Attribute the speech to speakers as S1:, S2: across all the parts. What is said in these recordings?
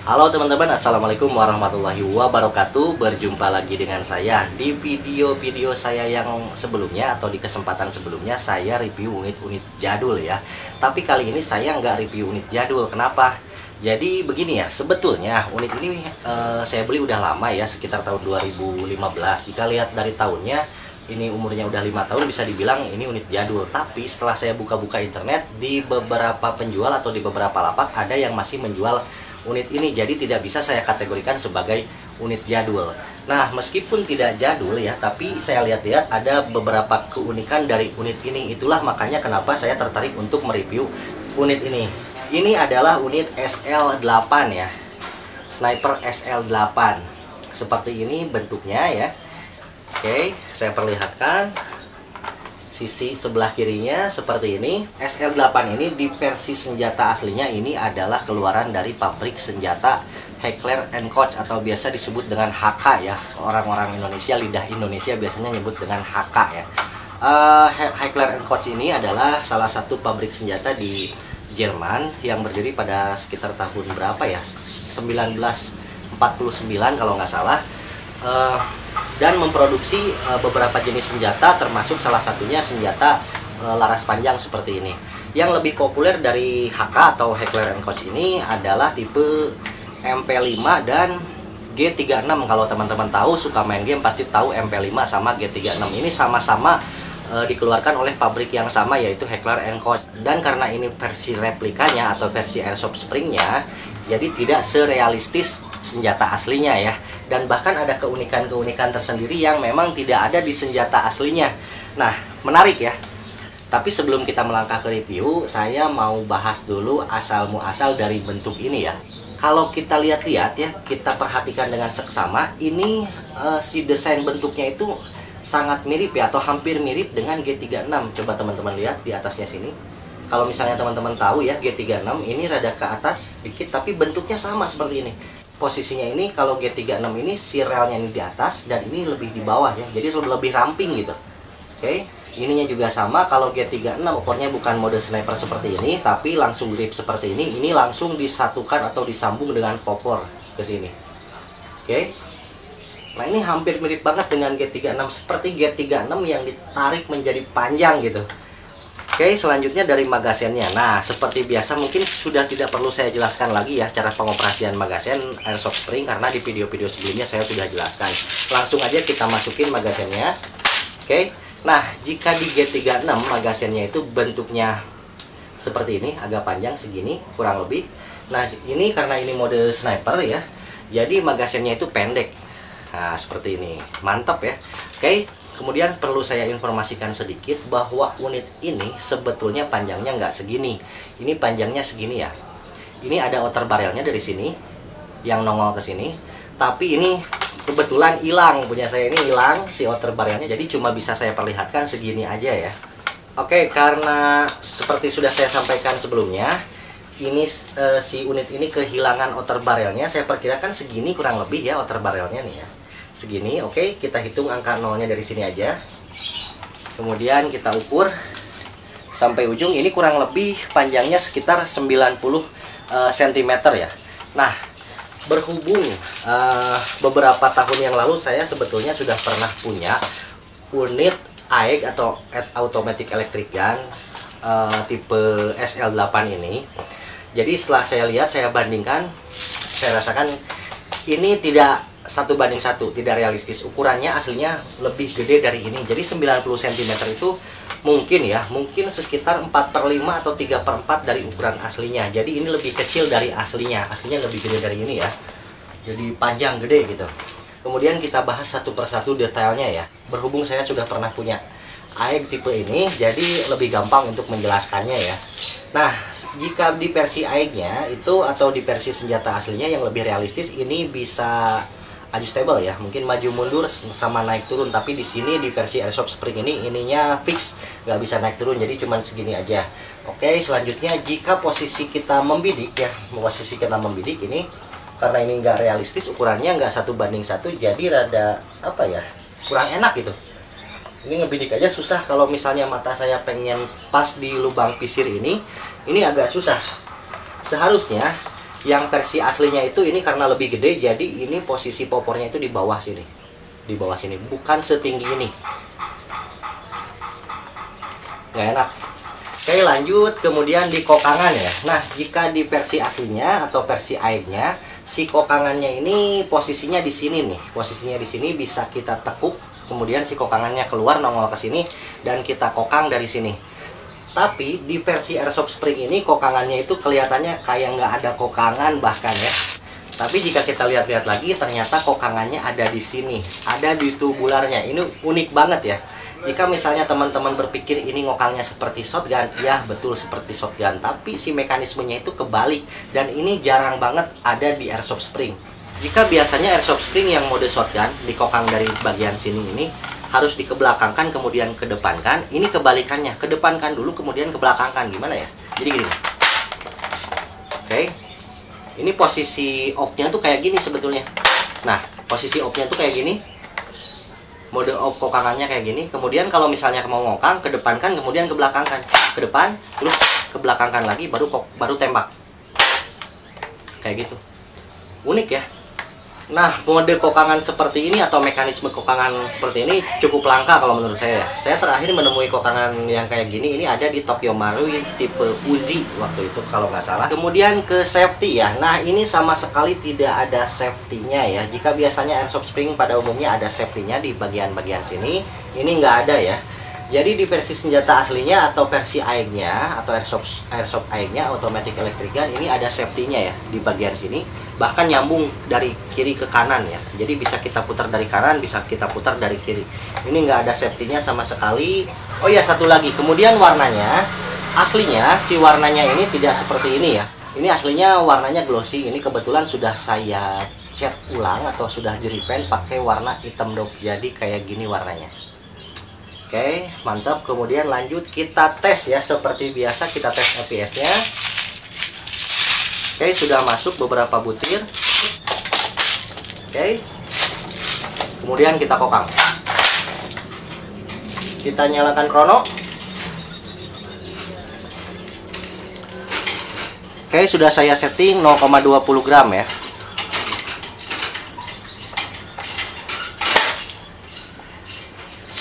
S1: Halo teman-teman, assalamualaikum warahmatullahi wabarakatuh. Berjumpa lagi dengan saya di video-video saya yang sebelumnya, atau di kesempatan sebelumnya saya review unit-unit jadul ya. Tapi kali ini saya nggak review unit jadul. Kenapa? Jadi begini ya, sebetulnya unit ini saya beli udah lama ya, sekitar tahun 2015. Jika lihat dari tahunnya, ini umurnya udah 5 tahun, bisa dibilang ini unit jadul. Tapi setelah saya buka-buka internet, di beberapa penjual atau di beberapa lapak ada yang masih menjual unit ini, jadi tidak bisa saya kategorikan sebagai unit jadul. Nah, meskipun tidak jadul ya, tapi saya lihat-lihat ada beberapa keunikan dari unit ini. Itulah makanya kenapa saya tertarik untuk mereview unit ini. Ini adalah unit SL8 ya, Sniper SL8. Seperti ini bentuknya ya. Oke, saya perlihatkan sisi sebelah kirinya seperti ini. SL8 ini di versi senjata aslinya ini adalah keluaran dari pabrik senjata Heckler & Koch atau biasa disebut dengan HK ya. Orang-orang Indonesia, lidah Indonesia biasanya nyebut dengan HK ya. Heckler & Koch ini adalah salah satu pabrik senjata di Jerman yang berdiri pada sekitar tahun berapa ya? 1949 kalau nggak salah. Dan memproduksi beberapa jenis senjata, termasuk salah satunya senjata laras panjang seperti ini. Yang lebih populer dari HK atau Heckler & Koch ini adalah tipe MP5 dan G36. Kalau teman-teman tahu, suka main game pasti tahu MP5 sama G36 ini sama-sama dikeluarkan oleh pabrik yang sama, yaitu Heckler & Koch. Dan karena ini versi replikanya atau versi airsoft springnya, jadi tidak serealistis senjata aslinya ya. Dan bahkan ada keunikan-keunikan tersendiri yang memang tidak ada di senjata aslinya. Nah, menarik ya. Tapi sebelum kita melangkah ke review, saya mau bahas dulu asal-muasal dari bentuk ini ya. Kalau kita lihat-lihat ya, kita perhatikan dengan seksama, ini si desain bentuknya itu sangat mirip ya, atau hampir mirip dengan G36. Coba teman-teman lihat di atasnya sini. Kalau misalnya teman-teman tahu ya, G36 ini rada ke atas dikit, tapi bentuknya sama seperti ini. Posisinya ini, kalau G36 ini si relnya ini di atas dan ini lebih di bawah ya, jadi lebih ramping gitu. Oke, ininya juga sama. Kalau G36 ukurnya bukan mode sniper seperti ini, tapi langsung grip seperti ini langsung disatukan atau disambung dengan popor ke sini. Oke, nah ini hampir mirip banget dengan G36, seperti G36 yang ditarik menjadi panjang gitu. Oke, selanjutnya dari magasennya. Nah, seperti biasa mungkin sudah tidak perlu saya jelaskan lagi ya cara pengoperasian magasen airsoft spring, karena di video-video sebelumnya saya sudah jelaskan. Langsung aja kita masukin magasennya. Oke, nah jika di G36 magasennya itu bentuknya seperti ini, agak panjang segini kurang lebih. Nah, ini karena ini mode sniper ya, jadi magasennya itu pendek. Nah, seperti ini, mantap ya. Oke, kemudian perlu saya informasikan sedikit bahwa unit ini sebetulnya panjangnya nggak segini. Ini panjangnya segini ya. Ini ada outer barrelnya dari sini yang nongol ke sini. Tapi ini kebetulan hilang, punya saya ini hilang si outer barrelnya, jadi cuma bisa saya perlihatkan segini aja ya. Oke, karena seperti sudah saya sampaikan sebelumnya, ini si unit ini kehilangan outer barrelnya. Saya perkirakan segini kurang lebih ya outer barrelnya nih ya. Segini. Oke, kita hitung angka nolnya dari sini aja. Kemudian kita ukur sampai ujung. Ini kurang lebih panjangnya sekitar 90 cm ya. Nah, berhubung beberapa tahun yang lalu saya sebetulnya sudah pernah punya unit AEG atau automatic electric gun tipe SL8 ini. Jadi setelah saya lihat, saya bandingkan, saya rasakan ini tidak 1:1, tidak realistis. Ukurannya aslinya lebih gede dari ini. Jadi 90 cm itu mungkin ya, mungkin sekitar 4/5 atau 3/4 dari ukuran aslinya. Jadi ini lebih kecil dari aslinya. Aslinya lebih gede dari ini ya. Jadi panjang gede gitu. Kemudian kita bahas satu persatu detailnya ya. Berhubung saya sudah pernah punya AEG tipe ini, jadi lebih gampang untuk menjelaskannya ya. Nah, jika di versi AEG-nya itu atau di versi senjata aslinya yang lebih realistis, ini bisa adjustable ya, mungkin maju mundur sama naik turun. Tapi di sini di versi airsoft spring ini ininya fix, nggak bisa naik turun, jadi cuman segini aja. Oke, selanjutnya jika posisi kita membidik ya, posisi kita membidik ini karena ini nggak realistis, ukurannya nggak 1:1, jadi rada apa ya, kurang enak gitu. Ini ngebidik aja susah. Kalau misalnya mata saya pengen pas di lubang pisir ini agak susah. Seharusnya Yang versi aslinya itu ini karena lebih gede, jadi ini posisi popornya itu di bawah sini. Di bawah sini, bukan setinggi ini. Nggak enak. Oke, lanjut. Kemudian di kokangan ya. Nah, jika di versi aslinya atau versi airnya, si kokangannya ini posisinya di sini nih. Posisinya di sini bisa kita tekuk, kemudian si kokangannya keluar nongol ke sini dan kita kokang dari sini. Tapi di versi Airsoft Spring ini kokangannya itu kelihatannya kayak nggak ada kokangan bahkan ya. Tapi jika kita lihat-lihat lagi, ternyata kokangannya ada di sini, ada di tubularnya. Ini unik banget ya. Jika misalnya teman-teman berpikir ini ngokangnya seperti shotgun, ya betul seperti shotgun, tapi si mekanismenya itu kebalik, dan ini jarang banget ada di Airsoft Spring. Jika biasanya Airsoft Spring yang mode shotgun dikokang dari bagian sini ini harus dikebelakangkan kemudian kedepankan, ini kebalikannya, kedepankan dulu kemudian kebelakangkan. Gimana ya? Jadi gini. Oke. Ini posisi off-nya tuh kayak gini sebetulnya. Nah, posisi off-nya tuh kayak gini. Mode off kokangannya kayak gini. Kemudian kalau misalnya mau ngokang, kedepankan kemudian kebelakangkan. Ke depan, terus kebelakangkan lagi, baru tembak. Kayak gitu. Unik ya. Nah, mode kokangan seperti ini atau mekanisme kokangan seperti ini cukup langka kalau menurut saya. Saya terakhir menemui kokangan yang kayak gini ini ada di Tokyo Marui tipe Uzi waktu itu kalau nggak salah. Kemudian ke safety ya. Nah, ini sama sekali tidak ada safety-nya ya. Jika biasanya Airsoft Spring pada umumnya ada safety-nya di bagian-bagian sini, ini nggak ada ya. Jadi di versi senjata aslinya atau versi AEG-nya atau Airsoft AEG-nya Automatic Electric Gun ini ada safety-nya ya di bagian sini. Bahkan nyambung dari kiri ke kanan ya. Jadi bisa kita putar dari kanan, bisa kita putar dari kiri. Ini nggak ada safety-nya sama sekali. Oh ya, satu lagi. Kemudian warnanya, aslinya si warnanya ini tidak seperti ini ya. Ini aslinya warnanya glossy. Ini kebetulan sudah saya cat ulang atau sudah di repaint pakai warna hitam dok. Jadi kayak gini warnanya. Oke, mantap. Kemudian lanjut kita tes ya. Seperti biasa kita tes FPS-nya. Oke, sudah masuk beberapa butir. Oke. Kemudian kita kokang. Kita nyalakan krono. Oke, sudah saya setting 0,20 gram ya.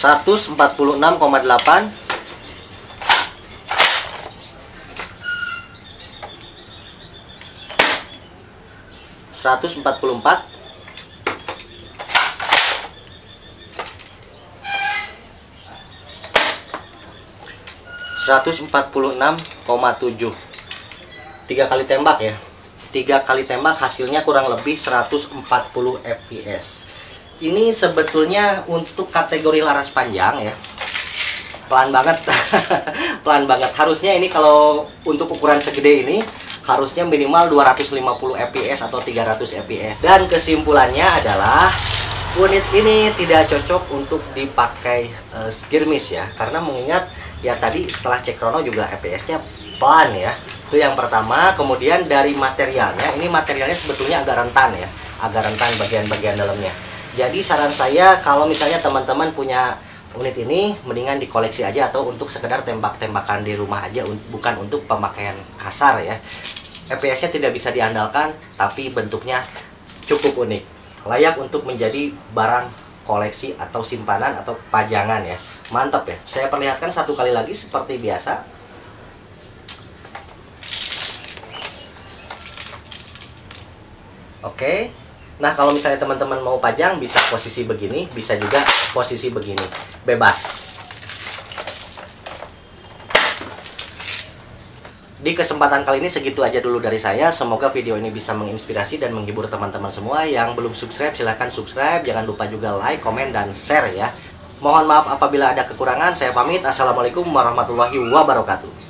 S1: (146,8) 144, 146,7. 3 kali tembak ya. 3 kali tembak hasilnya kurang lebih 140 fps. Ini sebetulnya untuk kategori laras panjang ya. Pelan banget. Pelan banget. Harusnya ini kalau untuk ukuran segede ini harusnya minimal 250 fps atau 300 fps. Dan kesimpulannya adalah unit ini tidak cocok untuk dipakai skirmish ya, karena mengingat ya tadi setelah cek chrono juga fps-nya pelan ya. Itu yang pertama. Kemudian dari materialnya, ini materialnya sebetulnya agak rentan ya, agak rentan bagian-bagian dalamnya. Jadi saran saya kalau misalnya teman-teman punya unit ini mendingan dikoleksi aja atau untuk sekedar tembak-tembakan di rumah aja, bukan untuk pemakaian kasar ya. FPS-nya tidak bisa diandalkan, tapi bentuknya cukup unik, layak untuk menjadi barang koleksi atau simpanan atau pajangan ya. Mantap ya. Saya perlihatkan satu kali lagi seperti biasa. Oke. Nah, kalau misalnya teman-teman mau pajang bisa posisi begini, bisa juga posisi begini, bebas. Di kesempatan kali ini segitu aja dulu dari saya. Semoga video ini bisa menginspirasi dan menghibur teman-teman semua. Yang belum subscribe silahkan subscribe. Jangan lupa juga like, komen, dan share ya. Mohon maaf apabila ada kekurangan. Saya pamit. Assalamualaikum warahmatullahi wabarakatuh.